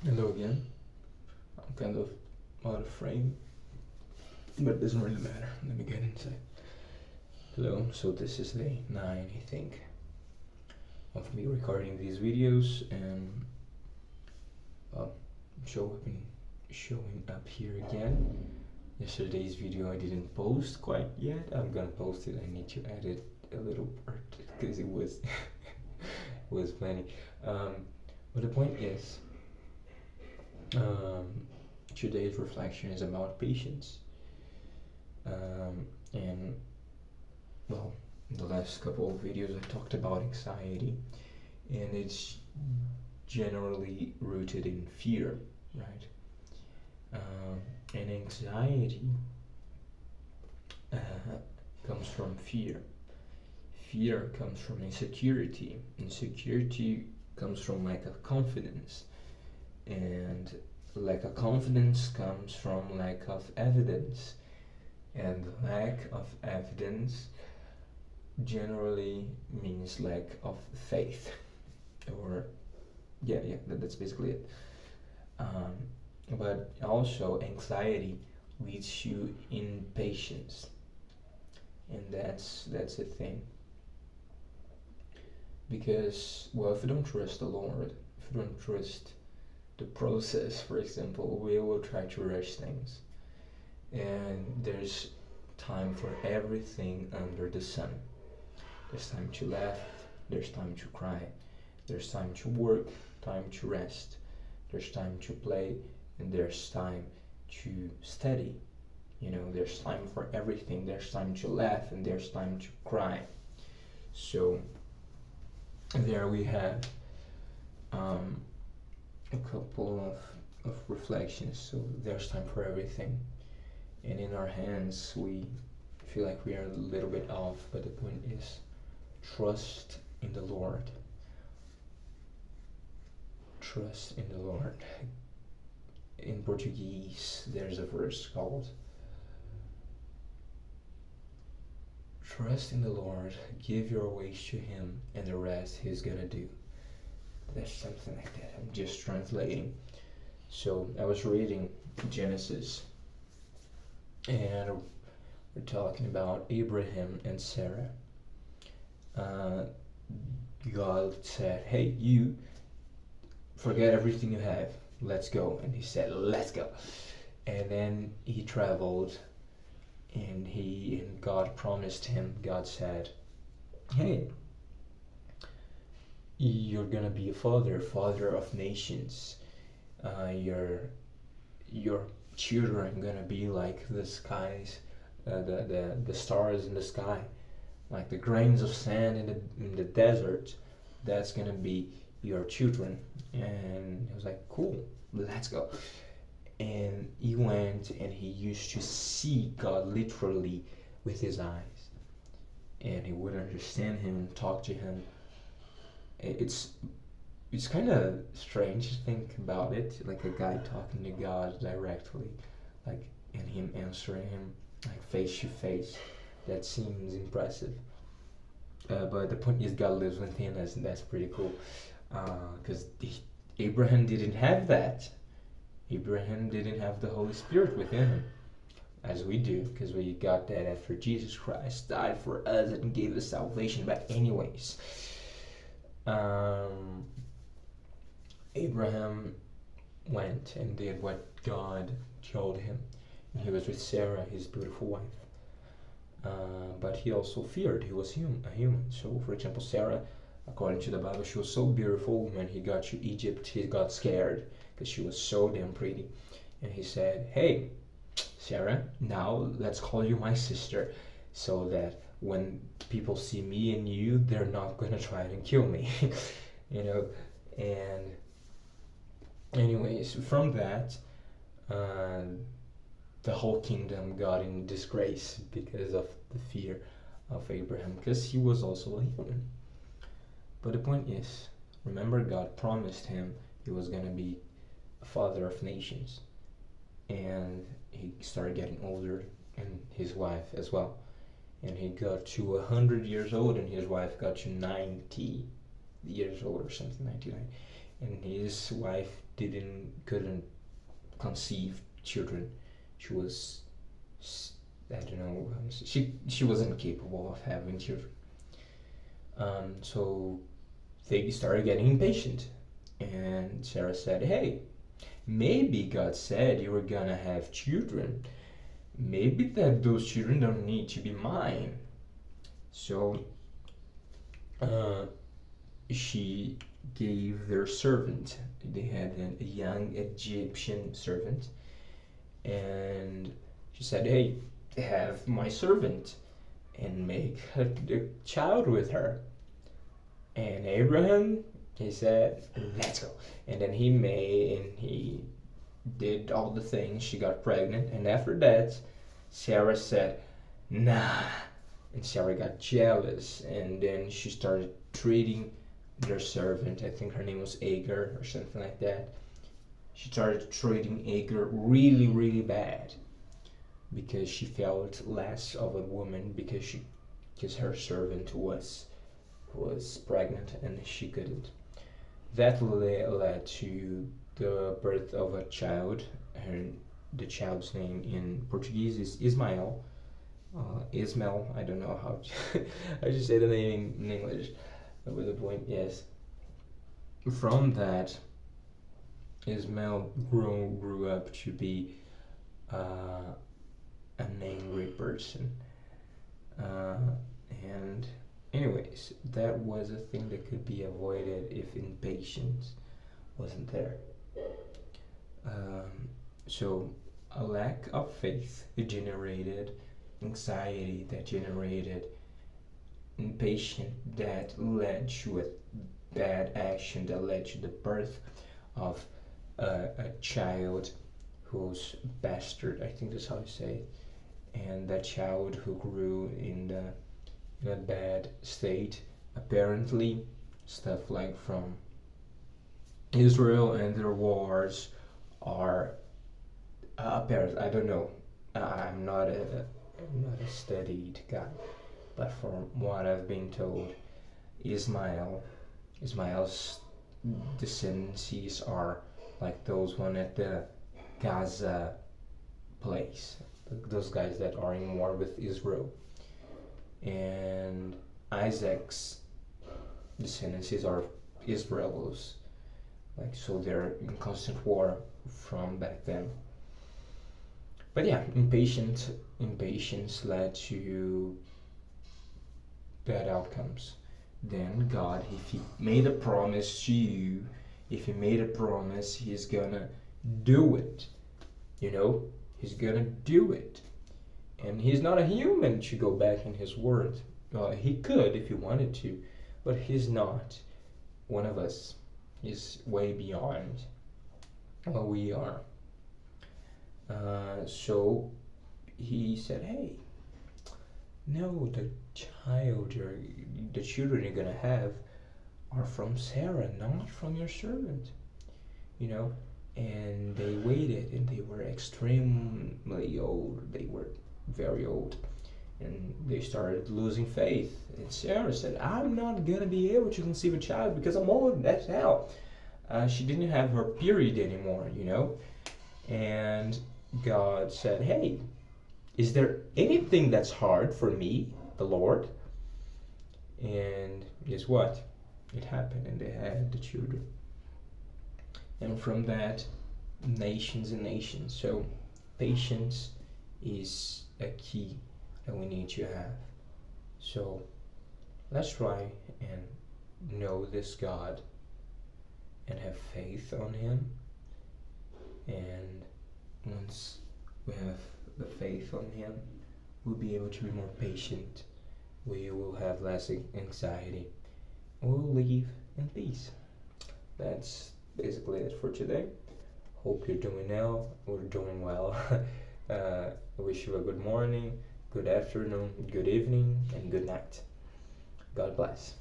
Hello again. I'm kind of out of frame, but it doesn't really matter. Let me get inside. Hello, so this is day 9, I think, of me recording these videos, and well, showing up here again. Yesterday's video I didn't post quite yet. I'm gonna post it. I need to edit a little part because it was was plenty. But the point is, um, today's reflection is about patience. And well, in the last couple of videos I talked about anxiety, and it's generally rooted in fear, right? And anxiety uh, comes from fear. Fear comes from insecurity. Insecurity comes from lack of confidence, and lack of confidence comes from lack of evidence, and lack of evidence generally means lack of faith, or that's basically it. But also anxiety leads to impatience, and that's the thing. Because, well, if you don't trust the Lord, if you don't trust the process, for example, we will try to rush things, and there's time for everything under the sun. There's time to laugh, there's time to cry, there's time to work, time to rest, there's time to play, and there's time to study. There's time for everything. There's time to laugh and there's time to cry. So there we have a couple of reflections. So there's time for everything, and in our hands we feel like we are a little bit off, but the point is, trust in the Lord. Trust in the Lord. In Portuguese, there's a verse called "Trust in the Lord, give your ways to Him, and the rest He's gonna do." There's something like that. I'm just translating. So I was reading Genesis, and we're talking about Abraham and Sarah. God said, "Hey, you forget everything you have. Let's go." And he said, "Let's go." And then he traveled, and God promised him. God said, "Hey, you're gonna be a father of nations. Your children gonna be like the skies, the stars in the sky, like the grains of sand in the desert. That's gonna be your children." And I was like, "Cool, let's go." And he went, and he used to see God literally with his eyes, and he would understand him and talk to him. It's kind of strange to think about it, like a guy talking to God directly, like, and him answering him like face to face. That seems impressive. But the point is, God lives within us, and that's pretty cool. Because Abraham didn't have that. Abraham didn't have the Holy Spirit within him, as we do, because we got that after Jesus Christ died for us and gave us salvation. But anyways, Abraham went and did what God told him, and he was with Sarah, his beautiful wife. But he also feared. He was a human. So, for example, Sarah, according to the Bible, she was so beautiful. When he got to Egypt, he got scared because she was so damn pretty. And he said, "Hey, Sarah, now let's call you my sister, so that when people see me and you, they're not going to try and kill me." And anyways, from that, the whole kingdom got in disgrace because of the fear of Abraham, because he was also a human. But the point is, remember, God promised him he was going to be a father of nations. And he started getting older, and his wife as well. And he got to 100 years old, and his wife got to 90 years old or something, 99. and his wife couldn't conceive children. She was, I don't know, she wasn't capable of having children. So they started getting impatient, and Sarah said, "Hey, maybe God said you were gonna have children. Maybe that those children don't need to be mine." So uh, she gave their servant. They had a young Egyptian servant, and she said, "Hey, have my servant and make a child with her." And Abraham, he said, "Let's go." And then he did all the things. She got pregnant, and after that, Sarah said, "Nah." And Sarah got jealous, and then she started treating their servant, I think her name was Agar or something like that. She started treating Agar really, really bad because she felt less of a woman because her servant was pregnant and she couldn't. That led to the birth of a child, and the child's name in Portuguese is Ismael. Ismael, I don't know how to I just say the name in English with the point, yes. From that, Ismael grew up to be an angry person. And anyways, that was a thing that could be avoided if impatience wasn't there. So a lack of faith generated anxiety, that generated impatience, that led to a bad action, that led to the birth of a child who's bastard, I think that's how you say it, and that child who grew in a bad state. Apparently, stuff like from Israel and their wars are apparent. I don't know. I'm not a studied guy, but from what I've been told, Ismael's descendants are like those one at the Gaza place, those guys that are in war with Israel, and Isaac's descendants are Israel's, like, so they're in constant war from back then. But yeah, impatience led to bad outcomes. Then God, if He made a promise to you, if He made a promise, He's gonna do it. You know, He's gonna do it. And He's not a human to go back in His word. He could if He wanted to, but He's not one of us. He's way beyond what we are. So He said, "Hey, no, the children you're gonna have are from Sarah, not from your servant." You know, and they waited, and they were extremely old. They were very old, and they started losing faith. And Sarah said, "I'm not gonna be able to conceive a child because I'm old as hell." She didn't have her period anymore, you know, and God said, "Hey, is there anything that's hard for me, the Lord?" And guess what? It happened, and they had the children. And from that, nations and nations. So patience is a key that we need to have. So let's try and know this God and have faith on Him. And once we have the faith on Him, we'll be able to be more patient. We will have less anxiety. We'll live in peace. That's basically it for today. Hope you're doing well. We're doing well. I wish you a good morning, good afternoon, good evening, and good night. God bless.